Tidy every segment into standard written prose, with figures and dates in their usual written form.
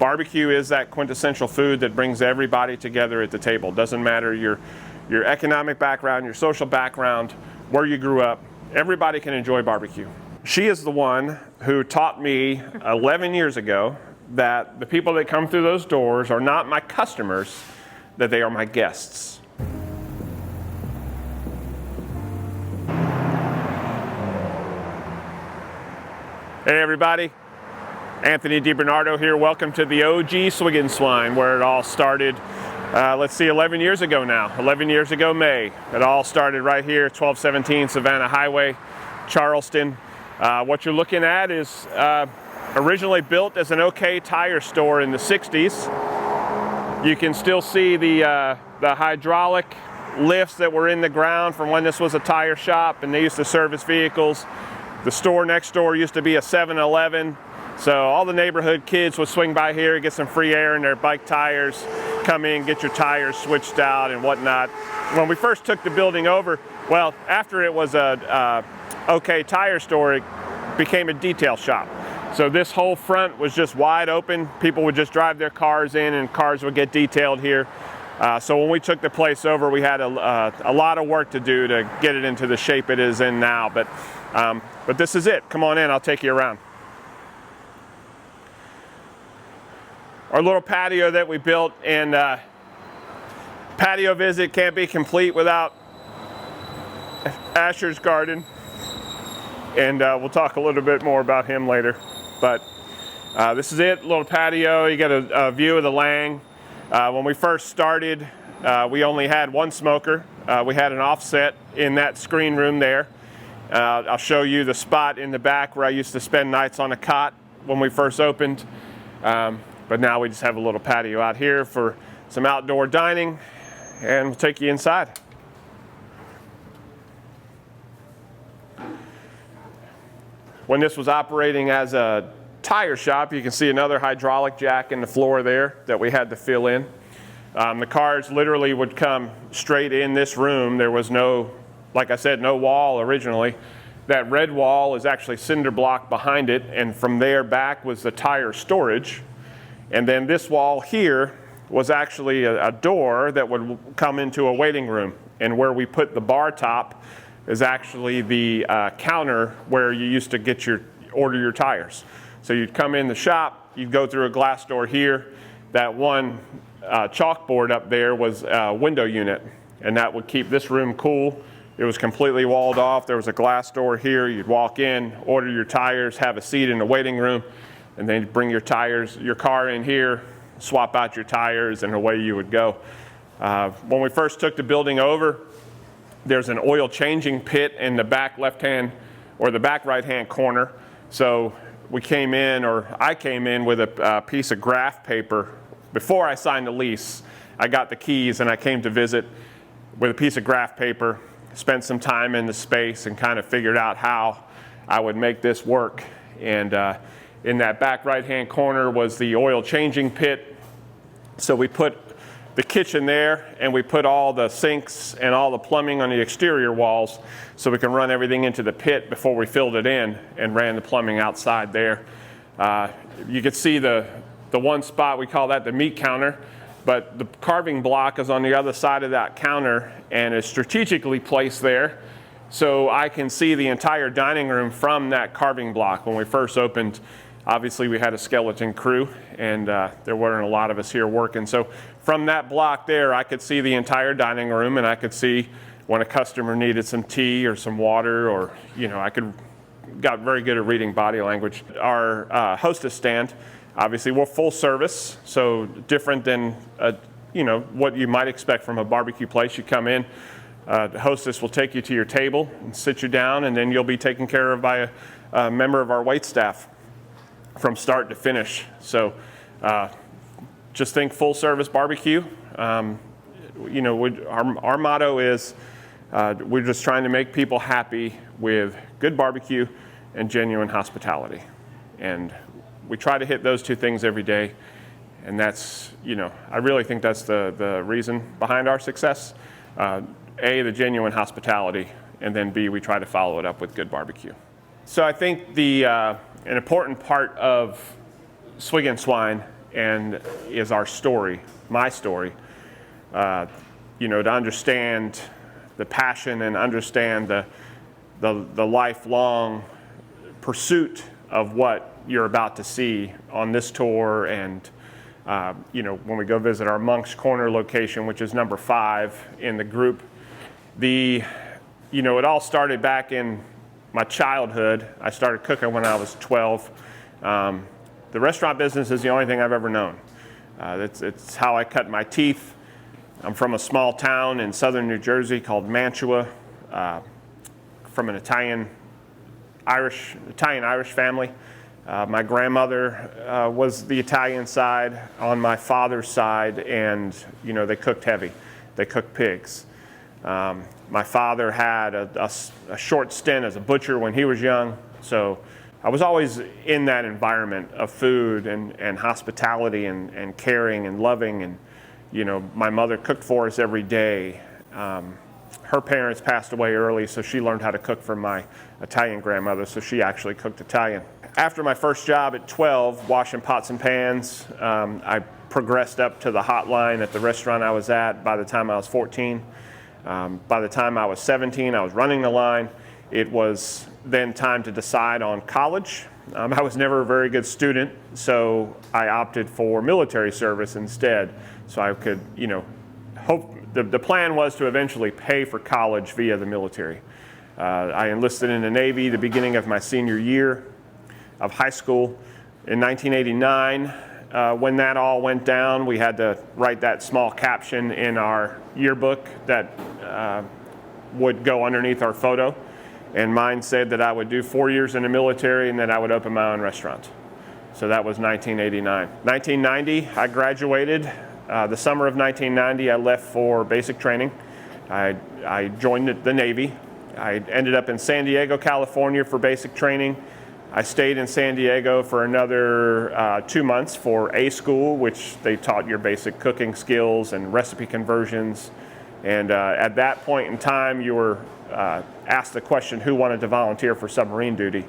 barbecue is that quintessential food that brings everybody together at the table. Doesn't matter your economic background, your social background, where you grew up, everybody can enjoy barbecue. She is the one who taught me 11 years ago that the people that come through those doors are not my customers, that they are my guests. Hey everybody, Anthony DiBernardo here. Welcome to the OG Swig Swine, where it all started, 11 years ago now. 11 years ago May. It all started right here, 1217 Savannah Highway, Charleston. What you're looking at is originally built as an OK tire store in the 60s. You can still see the hydraulic lifts that were in the ground from when this was a tire shop, and they used to service vehicles. The store next door used to be a 7-Eleven, so all the neighborhood kids would swing by here, get some free air in their bike tires, come in, get your tires switched out and whatnot. When we first took the building over, well, after it was a OK tire store, it became a detail shop. So this whole front was just wide open. People would just drive their cars in and cars would get detailed here. So when we took the place over, we had a lot of work to do to get it into the shape it is in now. But this is it. Come on in, I'll take you around. Our little patio that we built, and patio visit can't be complete without Asher's garden. And we'll talk a little bit more about him later. But this is it, little patio. You get a view of the Lang. When we first started, we only had one smoker. We had an offset in that screen room there. I'll show you the spot in the back where I used to spend nights on a cot when we first opened. But now we just have a little patio out here for some outdoor dining, and we'll take you inside. When this was operating as a tire shop, you can see another hydraulic jack in the floor there that we had to fill in. The cars literally would come straight in this room. There was no, like I said, no wall originally. That red wall is actually cinder block behind it, and from there back was the tire storage. And then this wall here was actually a door that would come into a waiting room. And where we put the bar top is actually the counter where you used to order your tires. So you'd come in the shop, you'd go through a glass door here. That one chalkboard up there was a window unit, and that would keep this room cool. It was completely walled off. There was a glass door here. You'd walk in, order your tires, have a seat in the waiting room, and then bring your car in here, swap out your tires, and away you would go. When we first took the building over, there's an oil changing pit in the back left-hand or the back right-hand corner. So I came in with a piece of graph paper. Before I signed the lease, I got the keys and I came to visit with a piece of graph paper, spent some time in the space and kind of figured out how I would make this work. And in that back right-hand corner was the oil changing pit. So we put the kitchen there, and we put all the sinks and all the plumbing on the exterior walls so we can run everything into the pit before we filled it in and ran the plumbing outside there. You could see the one spot, we call that the meat counter, but the carving block is on the other side of that counter and is strategically placed there so I can see the entire dining room from that carving block. When we first opened, obviously we had a skeleton crew, and there weren't a lot of us here working. So from that block there, I could see the entire dining room, and I could see when a customer needed some tea or some water, or, got very good at reading body language. Our hostess stand, obviously we're full service, so different than, what you might expect from a barbecue place. You come in, the hostess will take you to your table and sit you down, and then you'll be taken care of by a member of our wait staff from start to finish. So just think full service barbecue. Our motto is we're just trying to make people happy with good barbecue and genuine hospitality. And we try to hit those two things every day. And that's, I really think that's the reason behind our success. A, the genuine hospitality, and then B, we try to follow it up with good barbecue. So I think an important part of Swig Swine and is our story, my story. You know, to understand the passion and understand the lifelong pursuit of what you're about to see on this tour, and you know, when we go visit our Monk's Corner location, which is number 5 in the group. You know, it all started back in my childhood. I started cooking when I was 12. The restaurant business is the only thing I've ever known. It's how I cut my teeth. I'm from a small town in southern New Jersey called Mantua, from an Italian-Irish family. My grandmother was the Italian side on my father's side, and you know, they cooked heavy. They cooked pigs. My father had a short stint as a butcher when he was young, so I was always in that environment of food and hospitality and caring and loving. And you know, my mother cooked for us every day. Her parents passed away early, so she learned how to cook from my Italian grandmother, so she actually cooked Italian. After my first job at 12, washing pots and pans, I progressed up to the hotline at the restaurant I was at by the time I was 14. By the time I was 17, I was running the line. It was then time to decide on college. I was never a very good student, so I opted for military service instead, so I could, you know, hope. The plan was to eventually pay for college via the military. I enlisted in the Navy the beginning of my senior year of high school. In 1989, when that all went down, we had to write that small caption in our yearbook that would go underneath our photo. And mine said that I would do 4 years in the military and that I would open my own restaurant. So that was 1989. 1990, I graduated. The summer of 1990, I left for basic training. I joined the Navy. I ended up in San Diego, California for basic training. I stayed in San Diego for another 2 months for A school, which they taught your basic cooking skills and recipe conversions. And at that point in time, you were asked the question, who wanted to volunteer for submarine duty?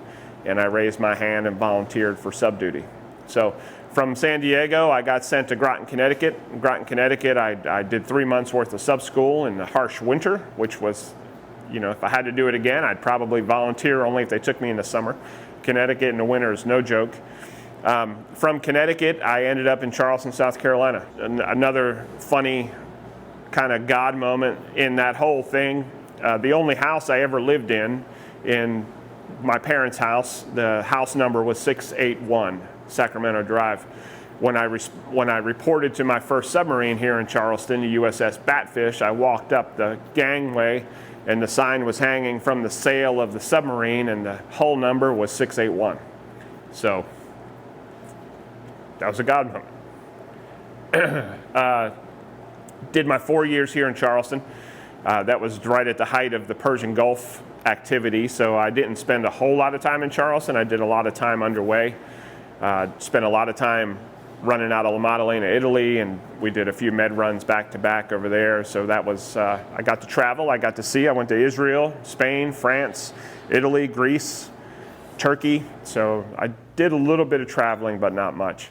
And I raised my hand and volunteered for sub duty. So from San Diego, I got sent to Groton, Connecticut. In Groton, Connecticut, I did 3 months worth of sub school in the harsh winter, which was, you know, if I had to do it again, I'd probably volunteer only if they took me in the summer. Connecticut in the winter is no joke. From Connecticut, I ended up in Charleston, South Carolina. Another funny kind of God moment in that whole thing. The only house I ever lived in my parents' house, the house number was 681 Sacramento Drive. When I reported to my first submarine here in Charleston, the USS Batfish, I walked up the gangway and the sign was hanging from the sail of the submarine, and the hull number was 681. So that was a God moment. Did my 4 years here in Charleston. That was right at the height of the Persian Gulf activity, so I didn't spend a whole lot of time in Charleston. I did a lot of time underway. Spent a lot of time running out of La Maddalena, Italy, and we did a few med runs back to back over there. So that was, I got to travel, I got to see. I went to Israel, Spain, France, Italy, Greece, Turkey. So I did a little bit of traveling, but not much.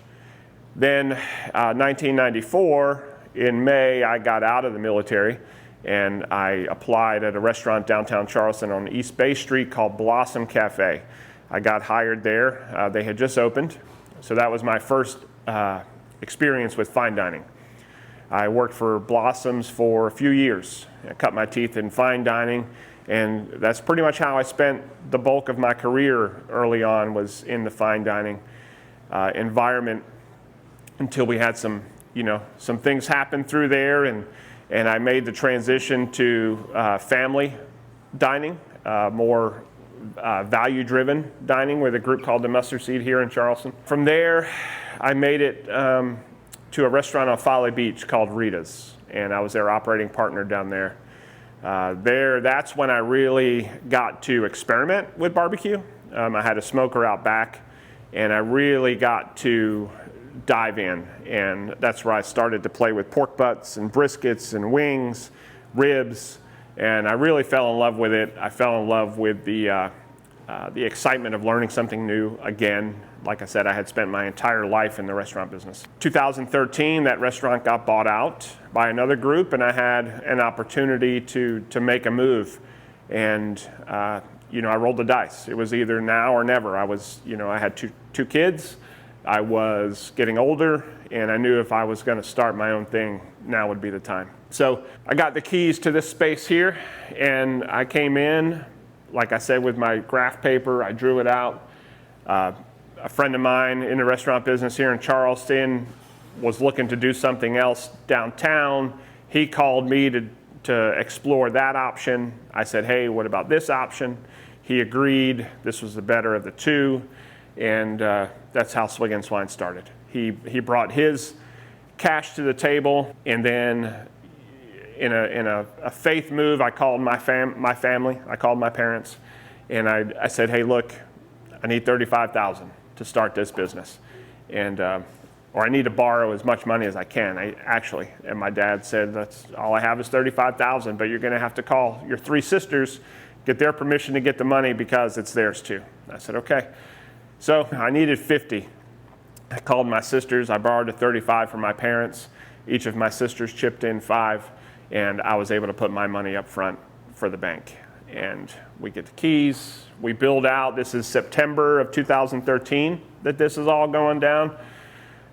Then 1994, in May, I got out of the military and I applied at a restaurant downtown Charleston on East Bay Street called Blossom Cafe. I got hired there. They had just opened. So that was my first experience with fine dining. I worked for Blossoms for a few years. I cut my teeth in fine dining, and that's pretty much how I spent the bulk of my career early on, was in the fine dining environment, until we had some things happen through there, and I made the transition to family dining, more value-driven dining with a group called the Mustard Seed here in Charleston. From there, I made it to a restaurant on Folly Beach called Rita's, and I was their operating partner down there. That's when I really got to experiment with barbecue. I had a smoker out back, and I really got to dive in, and that's where I started to play with pork butts and briskets and wings, ribs, and I really fell in love with it. I fell in love with the excitement of learning something new again, like I said, I had spent my entire life in the restaurant business. 2013, that restaurant got bought out by another group, and I had an opportunity to make a move. And I rolled the dice. It was either now or never. I had two kids. I was getting older, and I knew if I was going to start my own thing, now would be the time. So I got the keys to this space here, and I came in, like I said, with my graph paper. I drew it out. A friend of mine in the restaurant business here in Charleston was looking to do something else downtown. He called me to explore that option. I said, hey, what about this option? He agreed. This was the better of the two, and that's how Swig Swine started. He brought his cash to the table, and then in a faith move, I called my family. I called my parents, and I said, hey, look, I need $35,000 to start this business, and or I need to borrow as much money as I can. And my dad said, that's all I have is $35,000, but you're going to have to call your three sisters, get their permission to get the money because it's theirs too. I said, okay. So I needed 50. I called my sisters. I borrowed a 35 from my parents. Each of my sisters chipped in 5, and I was able to put my money up front for the bank. And we get the keys. We build out. This is September of 2013 that this is all going down.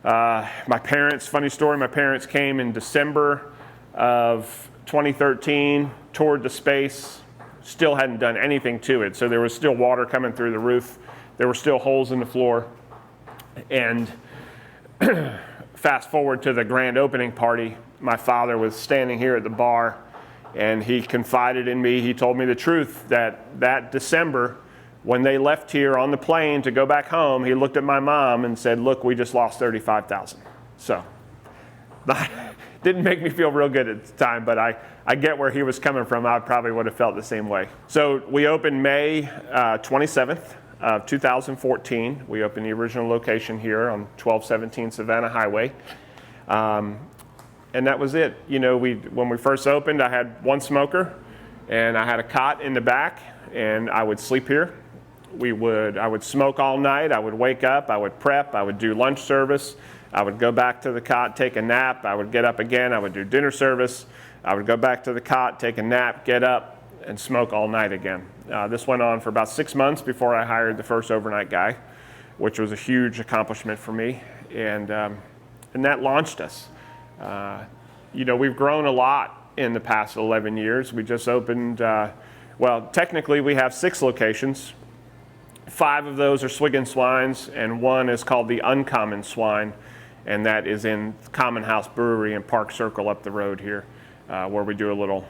My parents, funny story, my parents came in December of 2013, toured the space, still hadn't done anything to it. So there was still water coming through the roof. There were still holes in the floor. And fast forward to the grand opening party, my father was standing here at the bar, and he confided in me. He told me the truth that December, when they left here on the plane to go back home, he looked at my mom and said, look, we just lost $35,000. So didn't make me feel real good at the time, but I get where he was coming from. I probably would have felt the same way. So we opened May 27th of 2014. We opened the original location here on 1217 Savannah Highway. And that was it. When we first opened, I had one smoker, and I had a cot in the back, and I would sleep here. I would smoke all night. I would wake up. I would prep. I would do lunch service. I would go back to the cot, take a nap. I would get up again. I would do dinner service. I would go back to the cot, take a nap, get up, and smoke all night again. This went on for about 6 months before I hired the first overnight guy, which was a huge accomplishment for me, and that launched us. We've grown a lot in the past 11 years. We just opened, technically we have 6 locations. 5 of those are Swig Swines, and 1 is called the Uncommon Swine, and that is in Common House Brewery in Park Circle up the road here, where we do a little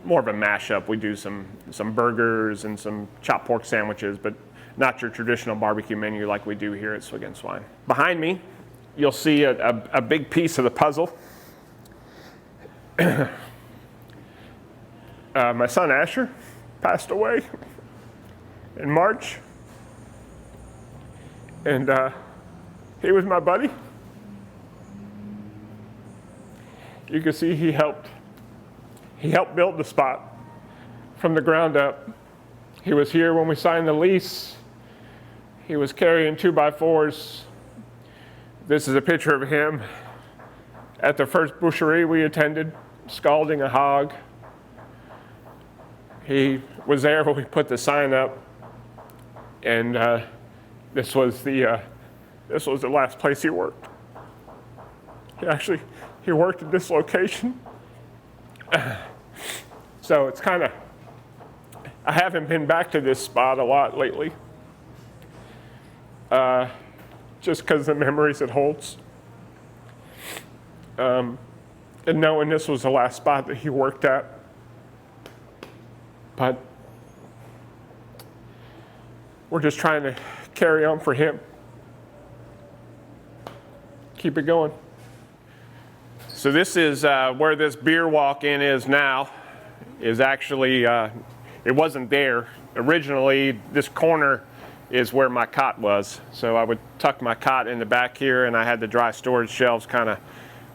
more of a mashup. We do some burgers and some chopped pork sandwiches, but not your traditional barbecue menu like we do here at Swig Swine. Behind me, you'll see a big piece of the puzzle. My son Asher passed away in March, and he was my buddy. You can see he helped build the spot from the ground up. He was here when we signed the lease. He was carrying 2x4s. This is a picture of him at the first butchery we attended, scalding a hog. He was there when we put the sign up, and this was the last place he worked. He worked at this location. So it's kind of, I haven't been back to this spot a lot lately, just because the memories it holds. And knowing this was the last spot that he worked at. But we're just trying to carry on for him. Keep it going. So this is where this beer walk-in is now. Is actually, it wasn't there. Originally, this corner is where my cot was. So I would tuck my cot in the back here, and I had the dry storage shelves kind of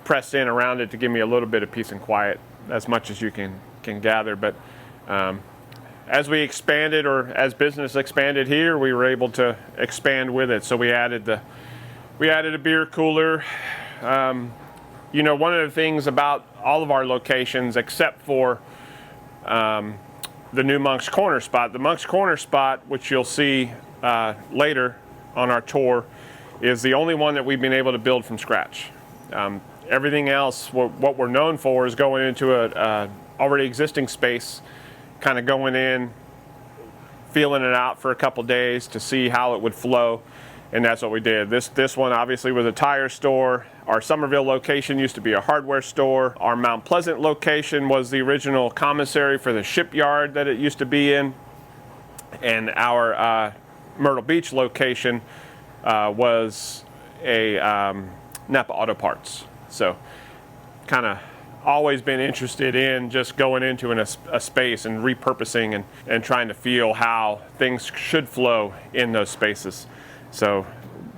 pressed in around it to give me a little bit of peace and quiet, as much as you can gather. But as we expanded, or as business expanded here, we were able to expand with it. So we added a beer cooler. You know, one of the things about all of our locations, except for the new Monk's Corner spot, the Monk's Corner spot, which you'll see later on our tour, is the only one that we've been able to build from scratch. Everything else, what we're known for, is going into a already existing space, kind of going in, feeling it out for a couple days to see how it would flow, and that's what we did. This one obviously was a tire store. Our Somerville location used to be a hardware store. Our Mount Pleasant location was the original commissary for the shipyard that it used to be in, and our Myrtle Beach location was a Napa Auto Parts. So kind of always been interested in just going into a space and repurposing and trying to feel how things should flow in those spaces. So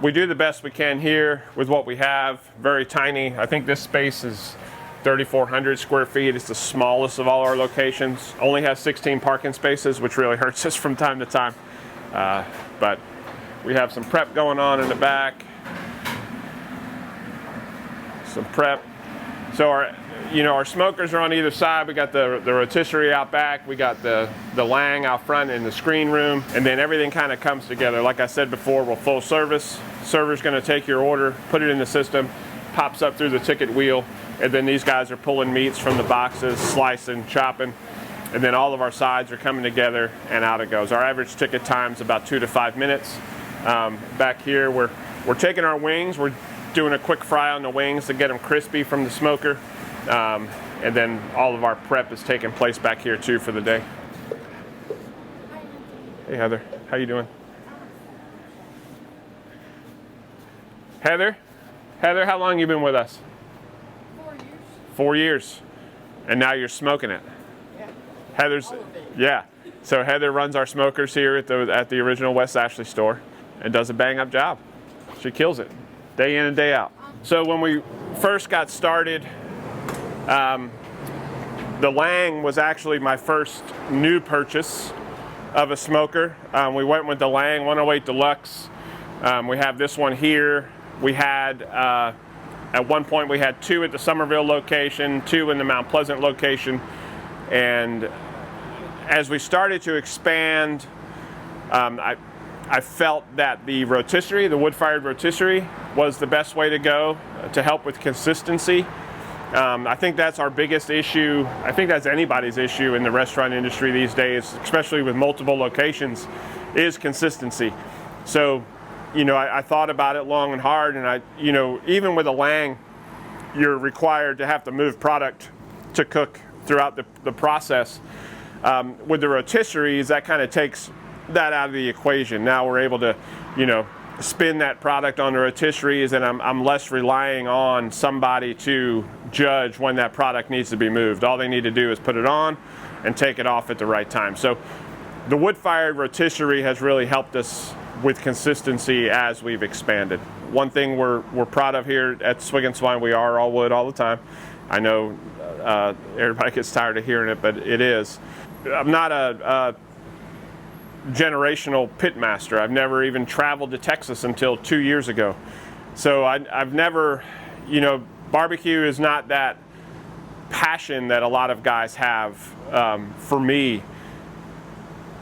we do the best we can here with what we have. Very tiny. I think this space is 3,400 square feet. It's the smallest of all our locations. Only has 16 parking spaces, which really hurts us from time to time. But we have some prep going on in the back. Some prep. So our smokers are on either side. We got the rotisserie out back. We got the Lang out front in the screen room, and then everything kind of comes together. Like I said before, we're full service. Server's going to take your order, put it in the system, pops up through the ticket wheel, and then these guys are pulling meats from the boxes, slicing, chopping, and then all of our sides are coming together and out it goes. Our average ticket time's about 2 to 5 minutes. Back here, we're taking our wings. We're doing a quick fry on the wings to get them crispy from the smoker. And then all of our prep is taking place back here too for the day. Hey Heather, how you doing? Heather, how long you been with us? 4 years. 4 years. And now you're smoking it. Yeah. Heather's, yeah. So Heather runs our smokers here at the original West Ashley store and does a bang up job. She kills it, day in and day out. So when we first got started, the Lang was actually my first new purchase of a smoker. We went with the Lang 108 Deluxe. We have this one here. We had, at one point we had 2 at the Somerville location, 2 in the Mount Pleasant location. And as we started to expand, I felt that the rotisserie, the wood-fired rotisserie, was the best way to go to help with consistency. I think that's our biggest issue. I think that's anybody's issue in the restaurant industry these days, especially with multiple locations, is consistency. So, I thought about it long and hard, and even with a Lang, you're required to have to move product to cook throughout the process. With the rotisseries, that kind of takes that out of the equation. Now we're able to, spin that product on the rotisseries, and I'm less relying on somebody to judge when that product needs to be moved. All they need to do is put it on and take it off at the right time. So the wood-fired rotisserie has really helped us with consistency as we've expanded. One thing we're proud of here at Swig Swine, we are all wood all the time. I know everybody gets tired of hearing it, but it is. I'm not a generational pitmaster. I've never even traveled to Texas until 2 years ago. So I've never, barbecue is not that passion that a lot of guys have. For me,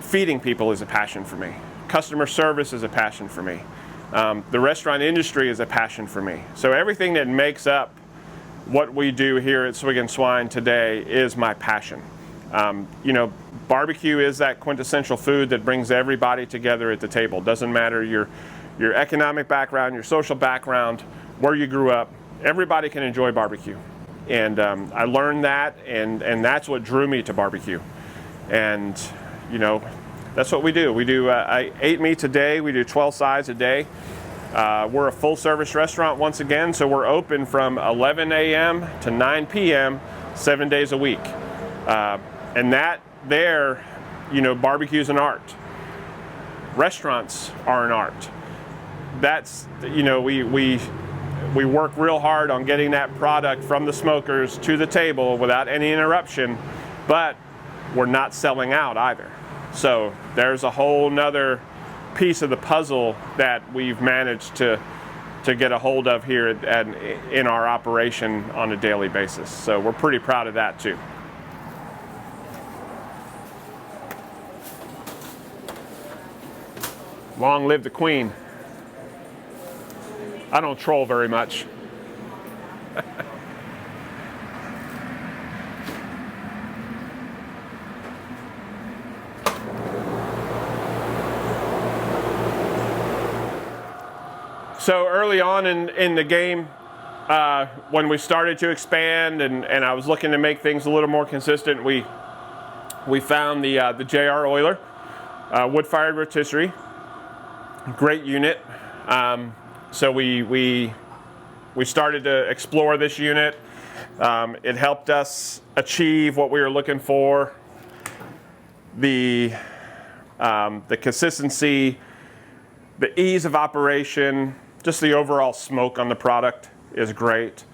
feeding people is a passion for me. Customer service is a passion for me. The restaurant industry is a passion for me. So everything that makes up what we do here at Swig Swine today is my passion. Barbecue is that quintessential food that brings everybody together at the table. Doesn't matter your economic background, your social background, where you grew up. Everybody can enjoy barbecue. And I learned that, and that's what drew me to barbecue. And, that's what we do. We do 8 meats a day. We do 12 sides a day. We're a full-service restaurant once again, so we're open from 11 a.m. to 9 p.m. 7 days a week. And that there, barbecue is an art. Restaurants are an art. That's, we work real hard on getting that product from the smokers to the table without any interruption, but we're not selling out either. So there's a whole nother piece of the puzzle that we've managed to get a hold of here in our operation on a daily basis. So we're pretty proud of that too. Long live the Queen. I don't troll very much. So early on in the game, when we started to expand and I was looking to make things a little more consistent, we found the JR Oiler, wood-fired rotisserie. Great unit. So we started to explore this unit. It helped us achieve what we were looking for. The consistency, the ease of operation, just the overall smoke on the product is great.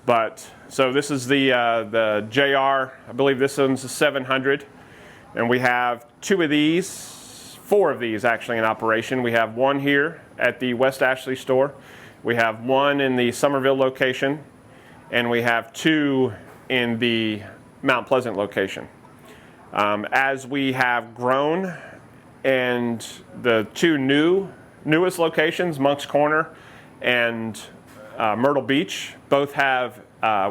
But so this is the JR. I believe this one's a 700, and we have 4 of these actually in operation. We have one here at the West Ashley store. We have one in the Somerville location, and we have 2 in the Mount Pleasant location. As we have grown, and the 2 newest locations, Monk's Corner and Myrtle Beach, both have,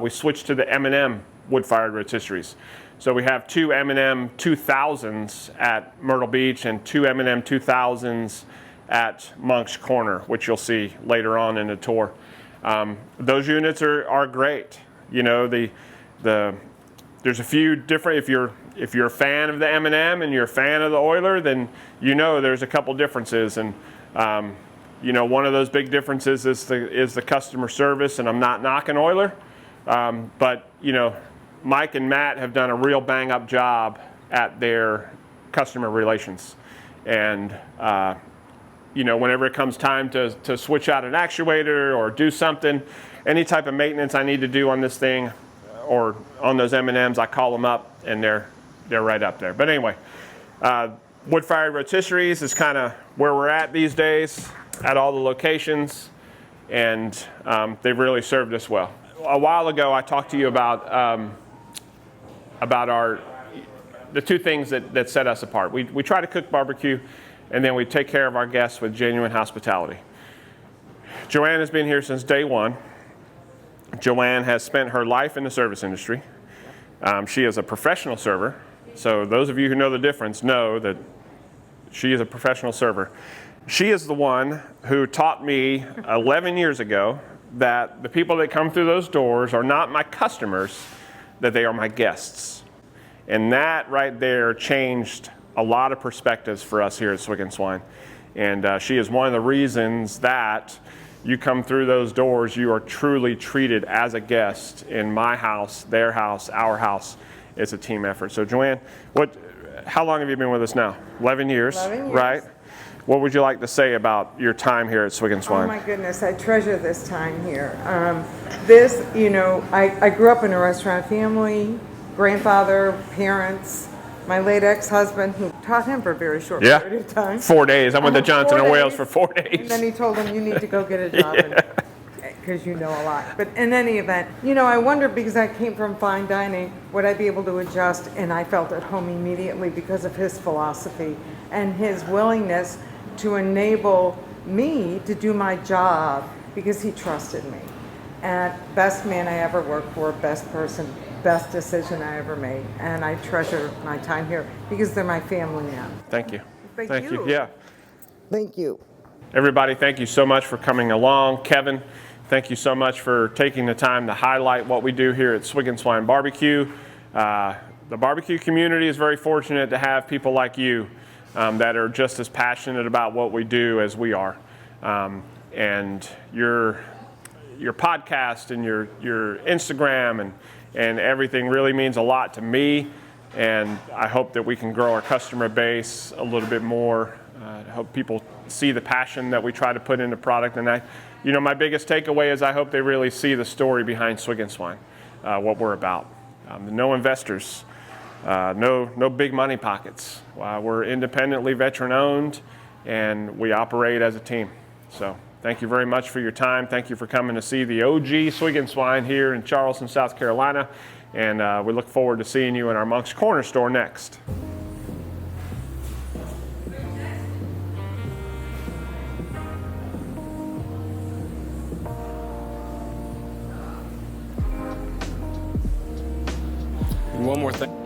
we switched to the M&M wood-fired rotisseries. So we have 2 M&M 2000s at Myrtle Beach and 2 M&M 2000s at Monk's Corner, which you'll see later on in the tour. Those units are great. You know, there's a few different, if you're a fan of the M&M and you're a fan of the Oiler, then you know there's a couple differences. And you know, one of those big differences is the customer service, and I'm not knocking Oiler, but you know, Mike and Matt have done a real bang-up job at their customer relations. And you know, whenever it comes time to switch out an actuator or do something, any type of maintenance I need to do on this thing or on those M&Ms, I call them up, and they're right up there. But anyway, wood-fired rotisseries is kind of where we're at these days at all the locations, and they've really served us well. A while ago, I talked to you about the 2 things that set us apart. We try to cook barbecue, and then we take care of our guests with genuine hospitality. Joanne has been here since day one. Joanne has spent her life in the service industry. She is a professional server. So those of you who know the difference know that she is a professional server. She is the one who taught me 11 years ago that the people that come through those doors are not my customers, that they are my guests. And that right there changed a lot of perspectives for us here at Swig Swine. And she is one of the reasons that you come through those doors, you are truly treated as a guest in my house, their house, our house. It's a team effort. So Joanne, how long have you been with us now? 11 years, 11 years. Right? What would you like to say about your time here at Swig Swine? Oh my goodness, I treasure this time here. This, you know, I grew up in a restaurant family, grandfather, parents, my late ex-husband who taught him for a very short period of time. 4 days. I went to Johnson & Wales for 4 days. And then he told him, you need to go get a job because you know a lot. But in any event, you know, I wonder, because I came from fine dining, would I be able to adjust? And I felt at home immediately because of his philosophy and his willingness to enable me to do my job because he trusted me. And best man I ever worked for, best person, best decision I ever made. And I treasure my time here because they're my family now. Thank you. Thank you. Yeah. Thank you. Everybody, thank you so much for coming along. Kevin, thank you so much for taking the time to highlight what we do here at Swig Swine BBQ. The barbecue community is very fortunate to have people like you that are just as passionate about what we do as we are. And your podcast and your Instagram and everything really means a lot to me. And I hope that we can grow our customer base a little bit more. I hope people see the passion that we try to put into product. And my biggest takeaway is I hope they really see the story behind Swig Swine, what we're about. The no investors No big money pockets. We're independently veteran owned, and we operate as a team. So thank you very much for your time. Thank you for coming to see the OG Swig Swine here in Charleston, South Carolina. And we look forward to seeing you in our Monk's Corner store next. And one more thing.